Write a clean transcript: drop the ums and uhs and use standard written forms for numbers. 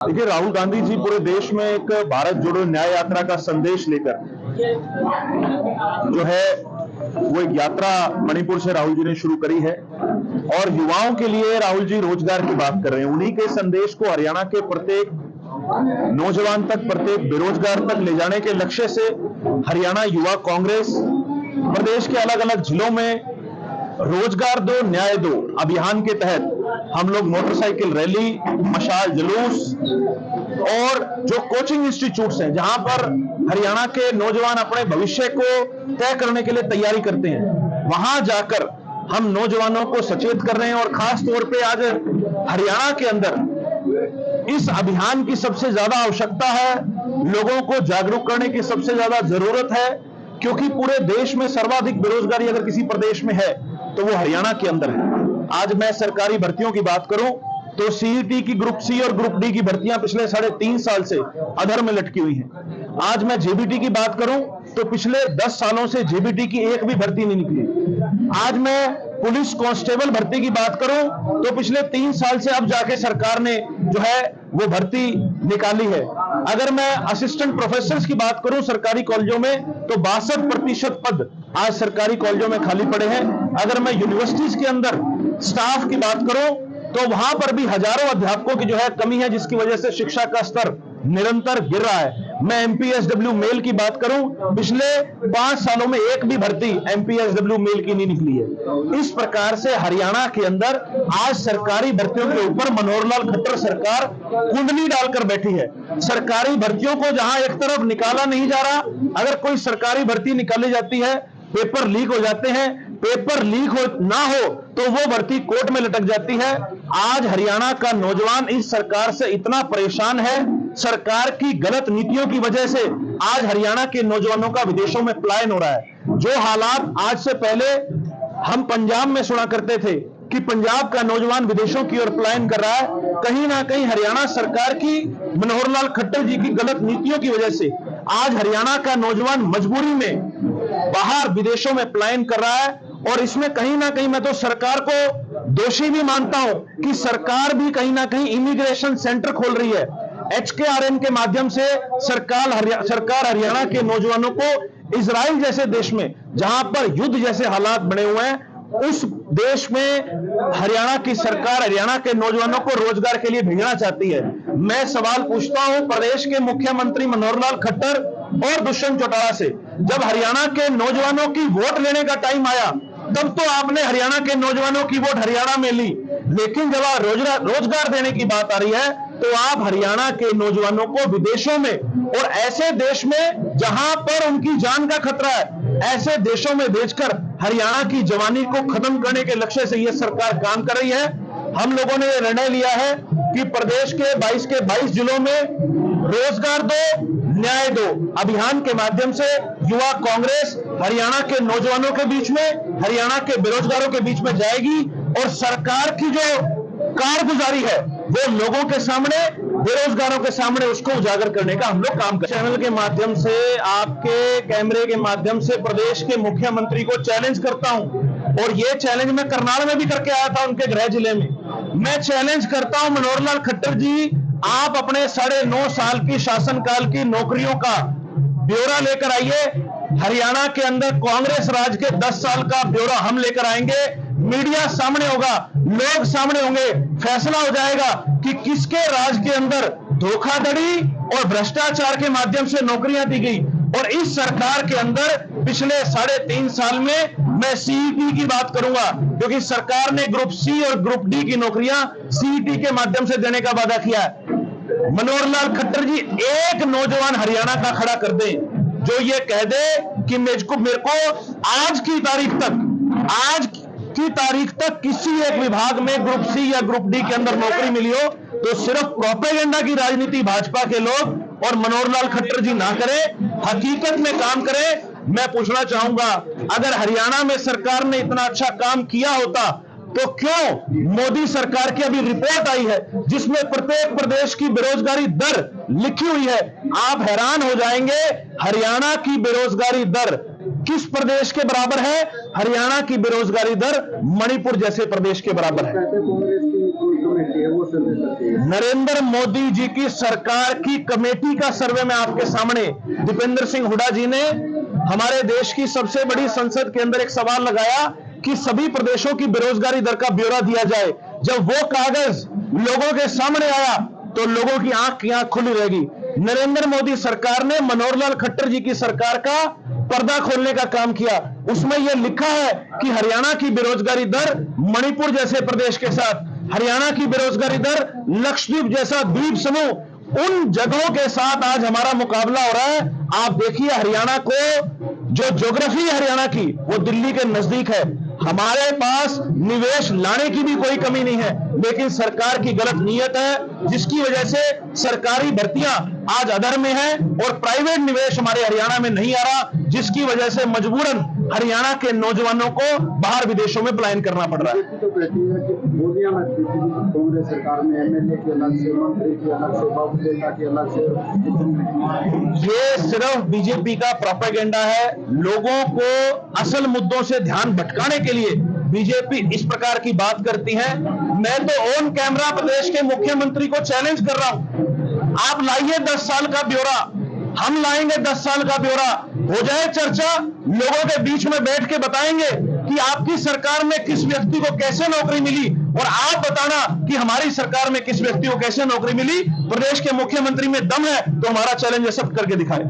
देखिए, राहुल गांधी जी पूरे देश में एक भारत जोड़ो न्याय यात्रा का संदेश लेकर जो है वो एक यात्रा मणिपुर से राहुल जी ने शुरू करी है और युवाओं के लिए राहुल जी रोजगार की बात कर रहे हैं। उन्हीं के संदेश को हरियाणा के प्रत्येक नौजवान तक, प्रत्येक बेरोजगार तक ले जाने के लक्ष्य से हरियाणा युवा कांग्रेस प्रदेश के अलग अलग जिलों में रोजगार दो न्याय दो अभियान के तहत हम लोग मोटरसाइकिल रैली, मशाल जुलूस और जो कोचिंग इंस्टीट्यूट्स हैं जहां पर हरियाणा के नौजवान अपने भविष्य को तय करने के लिए तैयारी करते हैं, वहां जाकर हम नौजवानों को सचेत कर रहे हैं। और खास तौर पे आज हरियाणा के अंदर इस अभियान की सबसे ज्यादा आवश्यकता है, लोगों को जागरूक करने की सबसे ज्यादा जरूरत है, क्योंकि पूरे देश में सर्वाधिक बेरोजगारी अगर किसी प्रदेश में है तो वो हरियाणा के अंदर है। आज मैं सरकारी भर्तियों की बात करूं तो सीईटी की ग्रुप सी और ग्रुप डी की भर्तियां पिछले 3.5 साल से अधर में लटकी हुई हैं। आज मैं जेबीटी की बात करूं तो पिछले 10 सालों से जेबीटी की एक भी भर्ती नहीं निकली। आज मैं पुलिस कांस्टेबल भर्ती की बात करूं तो पिछले 3 साल से अब जाके सरकार ने जो है वो भर्ती निकाली है। अगर मैं असिस्टेंट प्रोफेसर्स की बात करूं सरकारी कॉलेजों में तो 62% पद आज सरकारी कॉलेजों में खाली पड़े हैं। अगर मैं यूनिवर्सिटीज के अंदर स्टाफ की बात करूं तो वहां पर भी हजारों अध्यापकों की जो है कमी है, जिसकी वजह से शिक्षा का स्तर निरंतर गिर रहा है। मैं एमपीएसडब्ल्यू मेल की बात करूं, पिछले 5 सालों में एक भी भर्ती एमपीएसडब्ल्यू मेल की नहीं निकली है। इस प्रकार से हरियाणा के अंदर आज सरकारी भर्तियों के ऊपर मनोहर लाल खट्टर सरकार कुंडली डालकर बैठी है। सरकारी भर्तियों को जहां एक तरफ निकाला नहीं जा रहा, अगर कोई सरकारी भर्ती निकाली जाती है, पेपर लीक हो जाते हैं, पेपर लीक ना हो तो वो भर्ती कोर्ट में लटक जाती है। आज हरियाणा का नौजवान इस सरकार से इतना परेशान है, सरकार की गलत नीतियों की वजह से आज हरियाणा के नौजवानों का विदेशों में पलायन हो रहा है। जो हालात आज से पहले हम पंजाब में सुना करते थे कि पंजाब का नौजवान विदेशों की ओर पलायन कर रहा है, कहीं ना कहीं हरियाणा सरकार की, मनोहर लाल खट्टर जी की गलत नीतियों की वजह से आज हरियाणा का नौजवान मजबूरी में बाहर विदेशों में पलायन कर रहा है। और इसमें कहीं ना कहीं मैं तो सरकार को दोषी भी मानता हूं कि सरकार भी कहीं ना कहीं इमिग्रेशन सेंटर खोल रही है। HKRN के माध्यम से सरकार हरियाणा के नौजवानों को इजराइल जैसे देश में, जहां पर युद्ध जैसे हालात बने हुए हैं, उस देश में हरियाणा की सरकार हरियाणा के नौजवानों को रोजगार के लिए भेजना चाहती है। मैं सवाल पूछता हूं प्रदेश के मुख्यमंत्री मनोहर लाल खट्टर और दुष्यंत चौटाला से, जब हरियाणा के नौजवानों की वोट लेने का टाइम आया तब तो आपने हरियाणा के नौजवानों की वोट हरियाणा में ली, लेकिन जब रोजगार देने की बात आ रही है तो आप हरियाणा के नौजवानों को विदेशों में और ऐसे देश में जहां पर उनकी जान का खतरा है, ऐसे देशों में भेजकर हरियाणा की जवानी को खत्म करने के लक्ष्य से यह सरकार काम कर रही है। हम लोगों ने यह निर्णय लिया है कि प्रदेश के 22 जिलों में रोजगार दो न्याय दो अभियान के माध्यम से युवा कांग्रेस हरियाणा के नौजवानों के बीच में, हरियाणा के बेरोजगारों के बीच में जाएगी और सरकार की जो कारगुजारी है वो लोगों के सामने, बेरोजगारों के सामने उसको उजागर करने का हम लोग काम करें। चैनल के माध्यम से, आपके कैमरे के माध्यम से प्रदेश के मुख्यमंत्री को चैलेंज करता हूं, और ये चैलेंज मैं करनाल में भी करके आया था, उनके गृह जिले में। मैं चैलेंज करता हूं मनोहर लाल खट्टर जी, आप अपने 9.5 साल की शासनकाल की नौकरियों का ब्यौरा लेकर आइए। हरियाणा के अंदर कांग्रेस राज के 10 साल का ब्यौरा हम लेकर आएंगे, मीडिया सामने होगा, लोग सामने होंगे, फैसला हो जाएगा कि किसके राज के अंदर धोखाधड़ी और भ्रष्टाचार के माध्यम से नौकरियां दी गई। और इस सरकार के अंदर पिछले 3.5 साल में मैं सीईटी की बात करूंगा, क्योंकि सरकार ने ग्रुप सी और ग्रुप डी की नौकरियां सीईटी के माध्यम से देने का वादा किया है। मनोहर लाल खट्टर जी, एक नौजवान हरियाणा का खड़ा कर दे जो ये कह दे कि मेरे को आज की तारीख तक किसी एक विभाग में ग्रुप सी या ग्रुप डी के अंदर नौकरी मिली हो, तो सिर्फ प्रोपेगेंडा की राजनीति भाजपा के लोग और मनोहर लाल खट्टर जी ना करें, हकीकत में काम करें। मैं पूछना चाहूंगा, अगर हरियाणा में सरकार ने इतना अच्छा काम किया होता तो क्यों मोदी सरकार की अभी रिपोर्ट आई है जिसमें प्रत्येक प्रदेश की बेरोजगारी दर लिखी हुई है, आप हैरान हो जाएंगे। हरियाणा की बेरोजगारी दर किस प्रदेश के बराबर है? हरियाणा की बेरोजगारी दर मणिपुर जैसे प्रदेश के बराबर है। वो सर्वे करते हैं? नरेंद्र मोदी जी की सरकार की कमेटी का सर्वे में आपके सामने दीपेंद्र सिंह हुड्डा जी ने हमारे देश की सबसे बड़ी संसद के अंदर एक सवाल लगाया कि सभी प्रदेशों की बेरोजगारी दर का ब्यौरा दिया जाए। जब वो कागज लोगों के सामने आया तो लोगों की आंख खुली रहेगी। नरेंद्र मोदी सरकार ने मनोहर लाल खट्टर जी की सरकार का पर्दा खोलने का काम किया। उसमें यह लिखा है कि हरियाणा की बेरोजगारी दर मणिपुर जैसे प्रदेश के साथ, हरियाणा की बेरोजगारी दर लक्षद्वीप जैसा द्वीप समूह, उन जगहों के साथ आज हमारा मुकाबला हो रहा है। आप देखिए हरियाणा को, जो ज्योग्राफी है हरियाणा की, वो दिल्ली के नजदीक है। हमारे पास निवेश लाने की भी कोई कमी नहीं है, लेकिन सरकार की गलत नीयत है, जिसकी वजह से सरकारी भर्तियां आज अधर में है और प्राइवेट निवेश हमारे हरियाणा में नहीं आ रहा, जिसकी वजह से मजबूरन हरियाणा के नौजवानों को बाहर विदेशों में पलायन करना पड़ रहा है। तो कहती है कि मोदिया में कांग्रेस सरकार में एमएलए की अलग से, मंत्री की अलग से, बाबू नेता की अलग से। ये सिर्फ बीजेपी का प्रोपेगेंडा है। लोगों को असल मुद्दों से ध्यान भटकाने के लिए बीजेपी इस प्रकार की बात करती है। मैं तो ऑन कैमरा प्रदेश के मुख्यमंत्री को चैलेंज कर रहा हूं, आप लाइए 10 साल का ब्यौरा, हम लाएंगे 10 साल का ब्यौरा, हो जाए चर्चा, लोगों के बीच में बैठ के बताएंगे कि आपकी सरकार में किस व्यक्ति को कैसे नौकरी मिली, और आप बताना कि हमारी सरकार में किस व्यक्ति को कैसे नौकरी मिली। प्रदेश के मुख्यमंत्री में दम है तो हमारा चैलेंज एक्सेप्ट करके दिखाए।